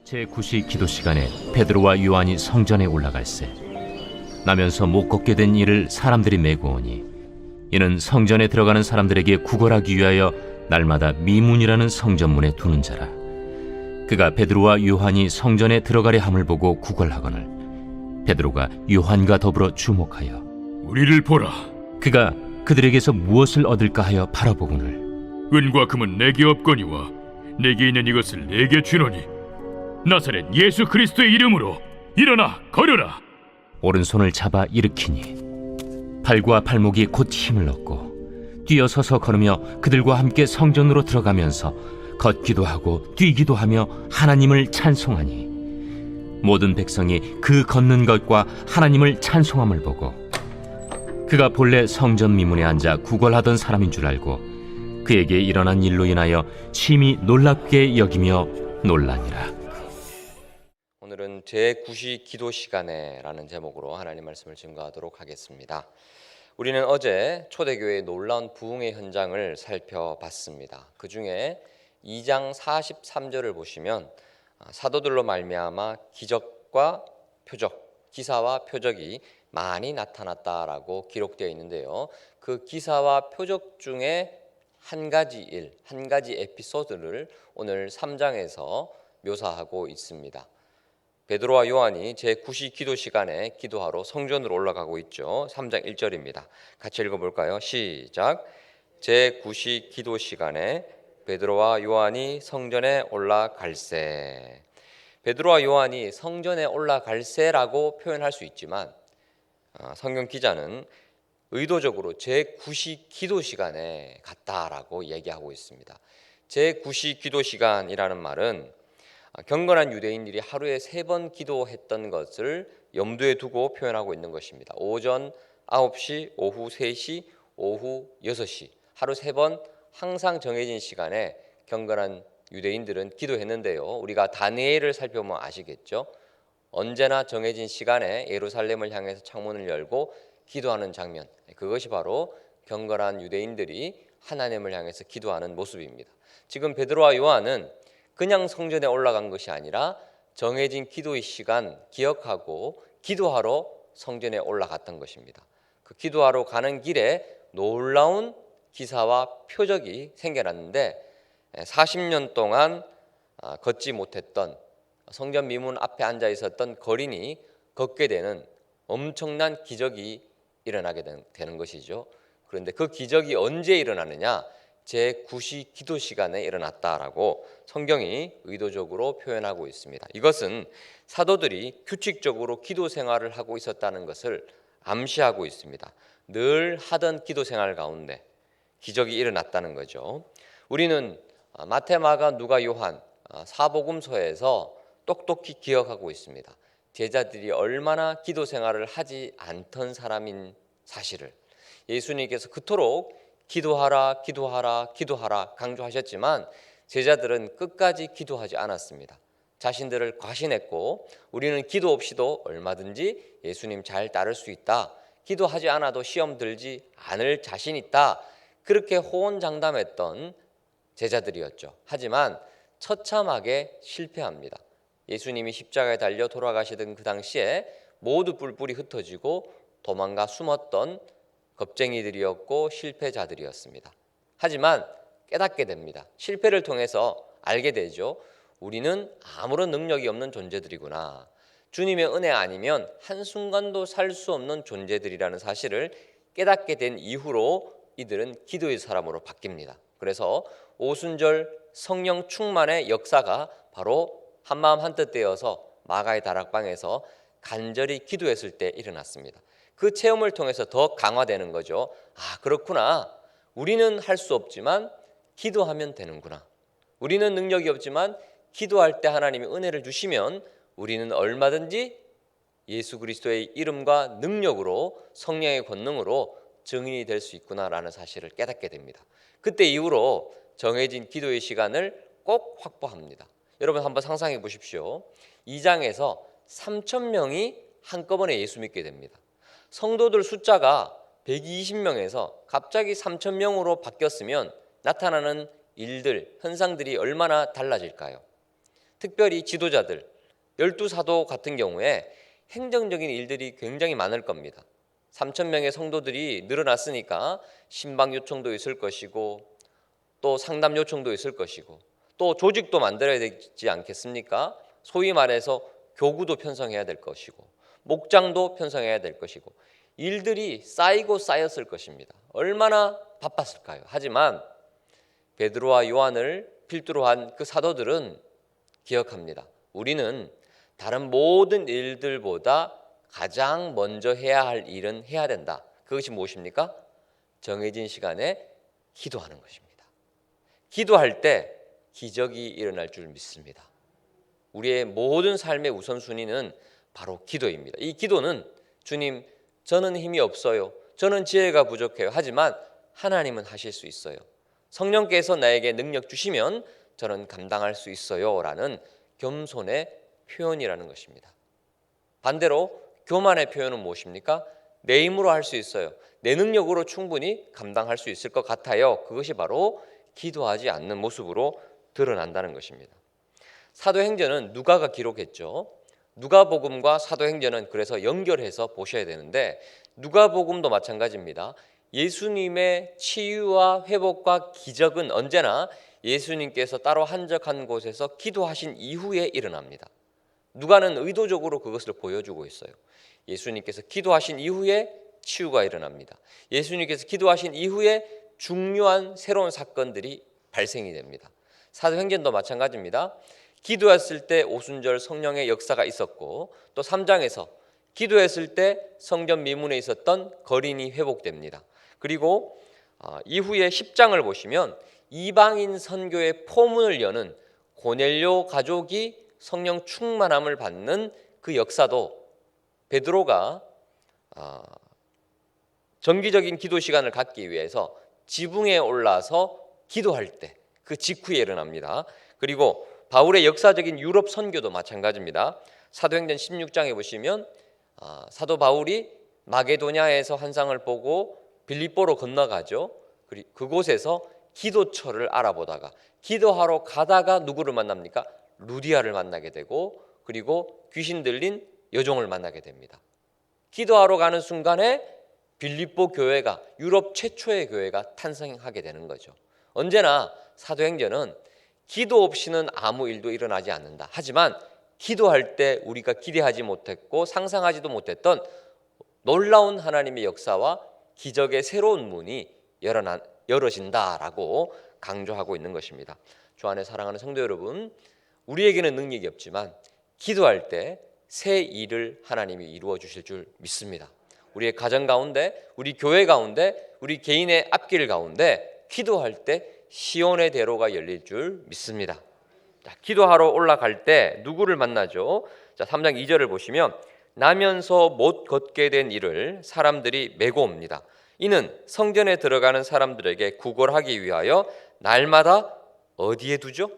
제9시 기도 시간에 베드로와 요한이 성전에 올라갈새 나면서 못 걷게 된 이를 사람들이 메고 오니 이는 성전에 들어가는 사람들에게 구걸하기 위하여 날마다 미문이라는 성전문에 두는 자라. 그가 베드로와 요한이 성전에 들어가려 함을 보고 구걸하거늘 베드로가 요한과 더불어 주목하여 우리를 보라. 그가 그들에게서 무엇을 얻을까 하여 바라보거늘 은과 금은 내게 없거니와 내게 있는 이것을 내게 주노니 나사렛 예수 그리스도의 이름으로 일어나 걸으라. 오른손을 잡아 일으키니 발과 발목이 곧 힘을 얻고 뛰어서서 걸으며 그들과 함께 성전으로 들어가면서 걷기도 하고 뛰기도 하며 하나님을 찬송하니 모든 백성이 그 걷는 것과 하나님을 찬송함을 보고 그가 본래 성전 미문에 앉아 구걸하던 사람인 줄 알고 그에게 일어난 일로 인하여 심히 놀랍게 여기며 놀라니라. 오늘은 제9시 기도 시간에라는 제목으로 하나님 말씀을 증거하도록 하겠습니다. 우리는 어제 초대교회의 놀라운 부흥의 현장을 살펴봤습니다. 그 중에 2장 43절을 보시면 사도들로 말미암아 기적과 표적, 기사와 표적이 많이 나타났다라고 기록되어 있는데요. 그 기사와 표적 중에 한 가지 일, 한 가지 에피소드를 오늘 3장에서 묘사하고 있습니다. 베드로와 요한이 제9시 기도 시간에 기도하러 성전으로 올라가고 있죠. 3장 1절입니다. 같이 읽어볼까요? 시작. 제9시 기도 시간에 베드로와 요한이 성전에 올라갈새. 베드로와 요한이 성전에 올라갈새라고 표현할 수 있지만 성경 기자는 의도적으로 제9시 기도 시간에 갔다라고 얘기하고 있습니다. 제9시 기도 시간이라는 말은 경건한 유대인들이 하루에 3번 기도했던 것을 염두에 두고 표현하고 있는 것입니다. 오전 9시, 오후 3시, 오후 6시 하루 3번 항상 정해진 시간에 경건한 유대인들은 기도했는데요. 우리가 다니엘을 살펴보면 아시겠죠? 언제나 정해진 시간에 예루살렘을 향해서 창문을 열고 기도하는 장면, 그것이 바로 경건한 유대인들이 하나님을 향해서 기도하는 모습입니다. 지금 베드로와 요한은 그냥 성전에 올라간 것이 아니라 정해진 기도의 시간 기억하고 기도하러 성전에 올라갔던 것입니다. 그 기도하러 가는 길에 놀라운 기사와 표적이 생겨났는데 40년 동안 걷지 못했던 성전 미문 앞에 앉아 있었던 거린이 걷게 되는 엄청난 기적이 일어나게 되는 것이죠. 그런데 그 기적이 언제 일어나느냐? 제9시 기도 시간에 일어났다라고 성경이 의도적으로 표현하고 있습니다. 이것은 사도들이 규칙적으로 기도 생활을 하고 있었다는 것을 암시하고 있습니다. 늘 하던 기도 생활 가운데 기적이 일어났다는 거죠. 우리는 마태, 마가, 누가, 요한 사복음서에서 똑똑히 기억하고 있습니다. 제자들이 얼마나 기도 생활을 하지 않던 사람인 사실을 예수님께서 그토록 기도하라, 기도하라, 기도하라 강조하셨지만 제자들은 끝까지 기도하지 않았습니다. 자신들을 과신했고 우리는 기도 없이도 얼마든지 예수님 잘 따를 수 있다. 기도하지 않아도 시험 들지 않을 자신 있다. 그렇게 호언장담했던 제자들이었죠. 하지만 처참하게 실패합니다. 예수님이 십자가에 달려 돌아가시던 그 당시에 모두 뿔뿔이 흩어지고 도망가 숨었던 겁쟁이들이었고 실패자들이었습니다. 하지만 깨닫게 됩니다. 실패를 통해서 알게 되죠. 우리는 아무런 능력이 없는 존재들이구나. 주님의 은혜 아니면 한순간도 살 수 없는 존재들이라는 사실을 깨닫게 된 이후로 이들은 기도의 사람으로 바뀝니다. 그래서 오순절 성령 충만의 역사가 바로 한마음 한뜻 되어서 마가의 다락방에서 간절히 기도했을 때 일어났습니다. 그 체험을 통해서 더 강화되는 거죠. 아, 그렇구나. 우리는 할 수 없지만 기도하면 되는구나. 우리는 능력이 없지만 기도할 때 하나님이 은혜를 주시면 우리는 얼마든지 예수 그리스도의 이름과 능력으로 성령의 권능으로 증인이 될 수 있구나라는 사실을 깨닫게 됩니다. 그때 이후로 정해진 기도의 시간을 꼭 확보합니다. 여러분 한번 상상해 보십시오. 2장에서 3,000명이 한꺼번에 예수 믿게 됩니다. 성도들 숫자가 120명에서 갑자기 3,000명으로 바뀌었으면 나타나는 일들, 현상들이 얼마나 달라질까요? 특별히 지도자들, 12사도 같은 경우에 행정적인 일들이 굉장히 많을 겁니다. 3,000명의 성도들이 늘어났으니까 신방 요청도 있을 것이고 또 상담 요청도 있을 것이고 또 조직도 만들어야 되지 않겠습니까? 소위 말해서 교구도 편성해야 될 것이고 목장도 편성해야 될 것이고 일들이 쌓이고 쌓였을 것입니다. 얼마나 바빴을까요? 하지만 베드로와 요한을 필두로 한 그 사도들은 기억합니다. 우리는 다른 모든 일들보다 가장 먼저 해야 할 일은 해야 된다. 그것이 무엇입니까? 정해진 시간에 기도하는 것입니다. 기도할 때 기적이 일어날 줄 믿습니다. 우리의 모든 삶의 우선순위는 바로 기도입니다. 이 기도는 주님, 저는 힘이 없어요. 저는 지혜가 부족해요. 하지만 하나님은 하실 수 있어요. 성령께서 나에게 능력 주시면 저는 감당할 수 있어요. 라는 겸손의 표현이라는 것입니다. 반대로 교만의 표현은 무엇입니까? 내 힘으로 할 수 있어요. 내 능력으로 충분히 감당할 수 있을 것 같아요. 그것이 바로 기도하지 않는 모습으로 드러난다는 것입니다. 사도행전은 누가가 기록했죠. 누가복음과 사도행전은 그래서 연결해서 보셔야 되는데 누가복음도 마찬가지입니다. 예수님의 치유와 회복과 기적은 언제나 예수님께서 따로 한적한 곳에서 기도하신 이후에 일어납니다. 누가는 의도적으로 그것을 보여주고 있어요. 예수님께서 기도하신 이후에 치유가 일어납니다. 예수님께서 기도하신 이후에 중요한 새로운 사건들이 발생이 됩니다. 사도행전도 마찬가지입니다. 기도했을 때 오순절 성령의 역사가 있었고 또 3장에서 기도했을 때 성전 미문에 있었던 거린이 회복됩니다. 그리고 이후에 10장을 보시면 이방인 선교의 포문을 여는 고넬료 가족이 성령 충만함을 받는 그 역사도 베드로가 정기적인 기도 시간을 갖기 위해서 지붕에 올라서 기도할 때 그 직후에 일어납니다. 그리고 바울의 역사적인 유럽 선교도 마찬가지입니다. 사도행전 16장에 보시면 사도 바울이 마게도냐에서 환상을 보고 빌립보로 건너가죠. 그곳에서 기도처를 알아보다가 기도하러 가다가 누구를 만납니까? 루디아를 만나게 되고 그리고 귀신 들린 여종을 만나게 됩니다. 기도하러 가는 순간에 빌립보 교회가 유럽 최초의 교회가 탄생하게 되는 거죠. 언제나 사도행전은 기도 없이는 아무 일도 일어나지 않는다. 하지만 기도할 때 우리가 기대하지 못했고 상상하지도 못했던 놀라운 하나님의 역사와 기적의 새로운 문이 열어진다라고 강조하고 있는 것입니다. 주 안에 사랑하는 성도 여러분, 우리에게는 능력이 없지만 기도할 때 새 일을 하나님이 이루어 주실 줄 믿습니다. 우리의 가정 가운데, 우리 교회 가운데, 우리 개인의 앞길 가운데 기도할 때 시온의 대로가 열릴 줄 믿습니다. 자, 기도하러 올라갈 때 누구를 만나죠? 자, 3장 2절을 보시면 나면서 못 걷게 된 이를 사람들이 메고 옵니다. 이는 성전에 들어가는 사람들에게 구걸하기 위하여 날마다 어디에 두죠?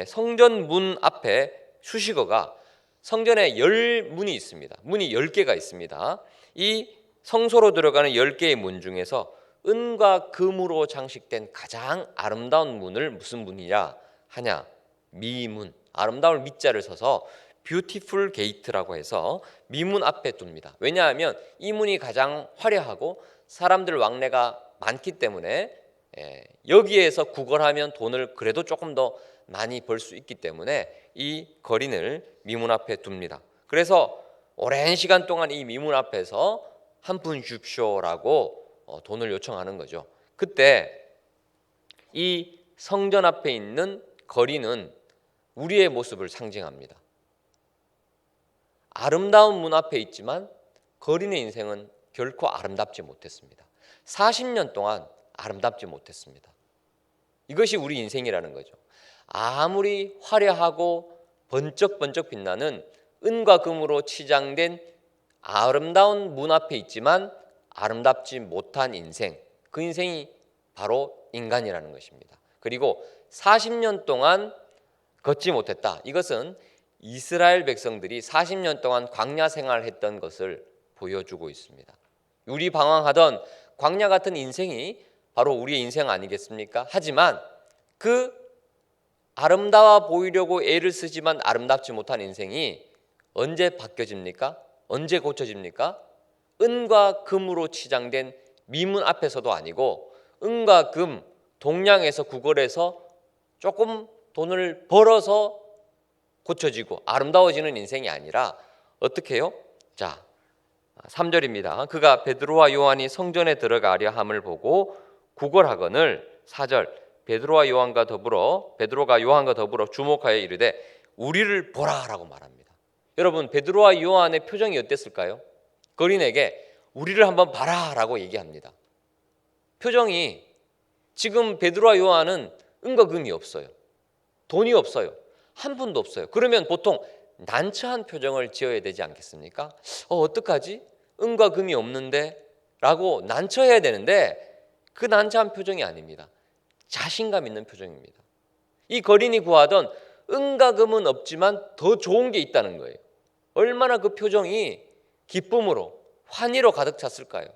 성전 문 앞에 수식어가 성전에 10문이 있습니다. 문이 10개가 있습니다. 이 성소로 들어가는 10개의 문 중에서 은과 금으로 장식된 가장 아름다운 문을 무슨 문이냐 하냐? 미문, 아름다운 미자를 써서 뷰티풀 게이트라고 해서 미문 앞에 둡니다. 왜냐하면 이 문이 가장 화려하고 사람들 왕래가 많기 때문에 여기에서 구걸하면 돈을 그래도 조금 더 많이 벌 수 있기 때문에 이 거린을 미문 앞에 둡니다. 그래서 오랜 시간 동안 이 미문 앞에서 한 푼 줍쇼라고 돈을 요청하는 거죠. 그때 이 성전 앞에 있는 거리는 우리의 모습을 상징합니다. 아름다운 문 앞에 있지만 거린의 인생은 결코 아름답지 못했습니다. 40년 동안 아름답지 못했습니다. 이것이 우리 인생이라는 거죠. 아무리 화려하고 번쩍번쩍 빛나는 은과 금으로 치장된 아름다운 문 앞에 있지만 아름답지 못한 인생, 그 인생이 바로 인간이라는 것입니다. 그리고 40년 동안 걷지 못했다. 이것은 이스라엘 백성들이 40년 동안 광야 생활했던 것을 보여주고 있습니다. 유리방황하던 광야 같은 인생이 바로 우리의 인생 아니겠습니까? 하지만 그 아름다워 보이려고 애를 쓰지만 아름답지 못한 인생이 언제 바뀌어집니까? 언제 고쳐집니까? 은과 금으로 치장된 미문 앞에서도 아니고 은과 금, 동량에서 구걸해서 조금 돈을 벌어서 고쳐지고 아름다워지는 인생이 아니라 어떻게 해요? 자, 3절입니다. 그가 베드로와 요한이 성전에 들어가려 함을 보고 구걸하거늘 4절 베드로가 요한과 더불어 주목하여 이르되 우리를 보라라고 말합니다. 여러분, 베드로와 요한의 표정이 어땠을까요? 거린에게 우리를 한번 봐라라고 얘기합니다. 표정이 지금 베드로와 요한은 은과 금이 없어요. 돈이 없어요. 한 푼도 없어요. 그러면 보통 난처한 표정을 지어야 되지 않겠습니까? 어떡하지? 은과 금이 없는데? 라고 난처해야 되는데 그 난처한 표정이 아닙니다. 자신감 있는 표정입니다. 이 거린이 구하던 은과 금은 없지만 더 좋은 게 있다는 거예요. 얼마나 그 표정이 기쁨으로 환희로 가득 찼을까요?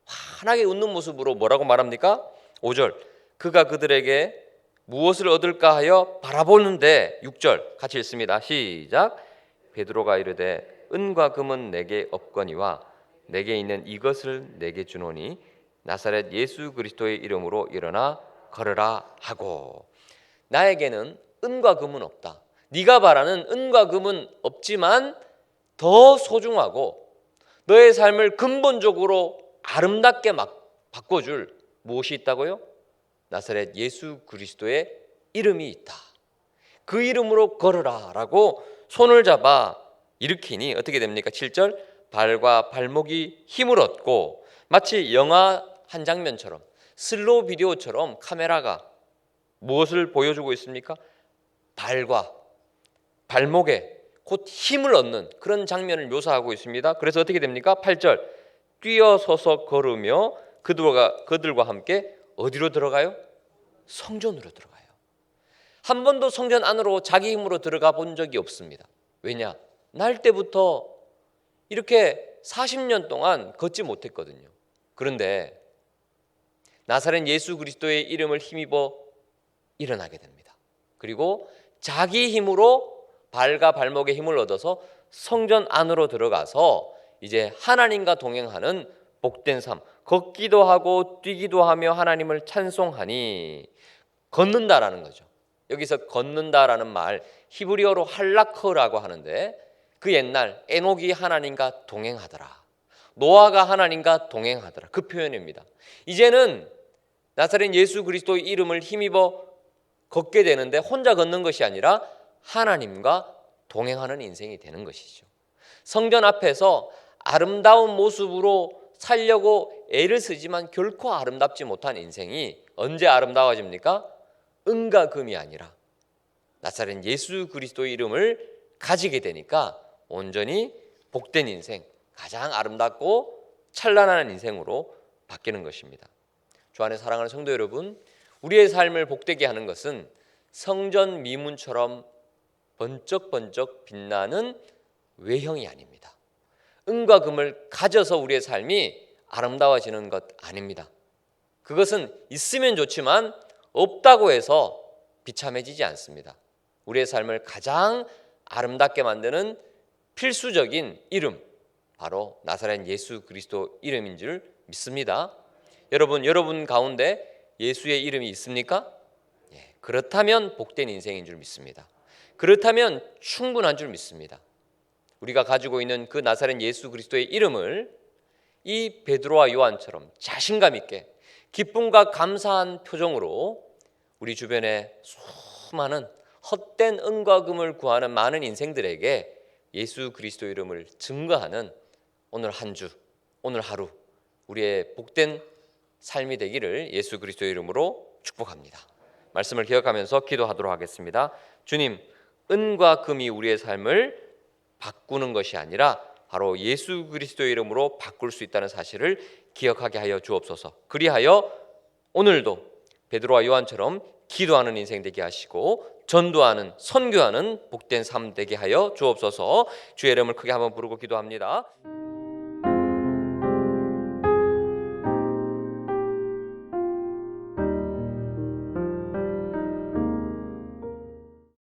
환하게 웃는 모습으로 뭐라고 말합니까? 5절 그가 그들에게 무엇을 얻을까 하여 바라보는데 6절 같이 읽습니다. 시작. 베드로가 이르되 은과 금은 내게 없거니와 내게 있는 이것을 내게 주노니 나사렛 예수 그리스도의 이름으로 일어나 걸으라 하고. 나에게는 은과 금은 없다. 네가 바라는 은과 금은 없지만 더 소중하고 너의 삶을 근본적으로 아름답게 바꿔줄 무엇이 있다고요? 나사렛 예수 그리스도의 이름이 있다. 그 이름으로 걸으라 라고 손을 잡아 일으키니 어떻게 됩니까? 7절 발과 발목이 힘을 얻고 마치 영화 한 장면처럼 슬로우 비디오처럼 카메라가 무엇을 보여주고 있습니까? 발과 발목에 곧 힘을 얻는 그런 장면을 묘사하고 있습니다. 그래서 어떻게 됩니까? 8절 뛰어서서 걸으며 그들과 함께 어디로 들어가요? 성전으로 들어가요. 한 번도 성전 안으로 자기 힘으로 들어가 본 적이 없습니다. 왜냐? 날 때부터 이렇게 40년 동안 걷지 못했거든요. 그런데 나사렛 예수 그리스도의 이름을 힘입어 일어나게 됩니다. 그리고 자기 힘으로 발과 발목에 힘을 얻어서 성전 안으로 들어가서 이제 하나님과 동행하는 복된 삶, 걷기도 하고 뛰기도 하며 하나님을 찬송하니 걷는다라는 거죠. 여기서 걷는다라는 말 히브리어로 할라커라고 하는데 그 옛날 에녹이 하나님과 동행하더라. 노아가 하나님과 동행하더라. 그 표현입니다. 이제는 나사렛 예수 그리스도의 이름을 힘입어 걷게 되는데 혼자 걷는 것이 아니라 하나님과 동행하는 인생이 되는 것이죠. 성전 앞에서 아름다운 모습으로 살려고 애를 쓰지만 결코 아름답지 못한 인생이 언제 아름다워집니까? 은과 금이 아니라 나사렛 예수 그리스도의 이름을 가지게 되니까 온전히 복된 인생, 가장 아름답고 찬란한 인생으로 바뀌는 것입니다. 주 안에 사랑하는 성도 여러분, 우리의 삶을 복되게 하는 것은 성전 미문처럼 번쩍번쩍 빛나는 외형이 아닙니다. 은과 금을 가져서 우리의 삶이 아름다워지는 것 아닙니다. 그것은 있으면 좋지만 없다고 해서 비참해지지 않습니다. 우리의 삶을 가장 아름답게 만드는 필수적인 이름, 바로 나사렛 예수 그리스도 이름인 줄 믿습니다. 여러분 가운데 예수의 이름이 있습니까? 그렇다면 복된 인생인 줄 믿습니다. 그렇다면 충분한 줄 믿습니다. 우리가 가지고 있는 그 나사렛 예수 그리스도의 이름을 이 베드로와 요한처럼 자신감 있게 기쁨과 감사한 표정으로 우리 주변에 수많은 헛된 은과 금을 구하는 많은 인생들에게 예수 그리스도 이름을 증거하는 오늘 한 주, 오늘 하루 우리의 복된 삶이 되기를 예수 그리스도 이름으로 축복합니다. 말씀을 기억하면서 기도하도록 하겠습니다. 주님, 은과 금이 우리의 삶을 바꾸는 것이 아니라 바로 예수 그리스도의 이름으로 바꿀 수 있다는 사실을 기억하게 하여 주옵소서. 그리하여 오늘도 베드로와 요한처럼 기도하는 인생 되게 하시고 전도하는, 선교하는 복된 삶 되게 하여 주옵소서. 주의 이름을 크게 한번 부르고 기도합니다.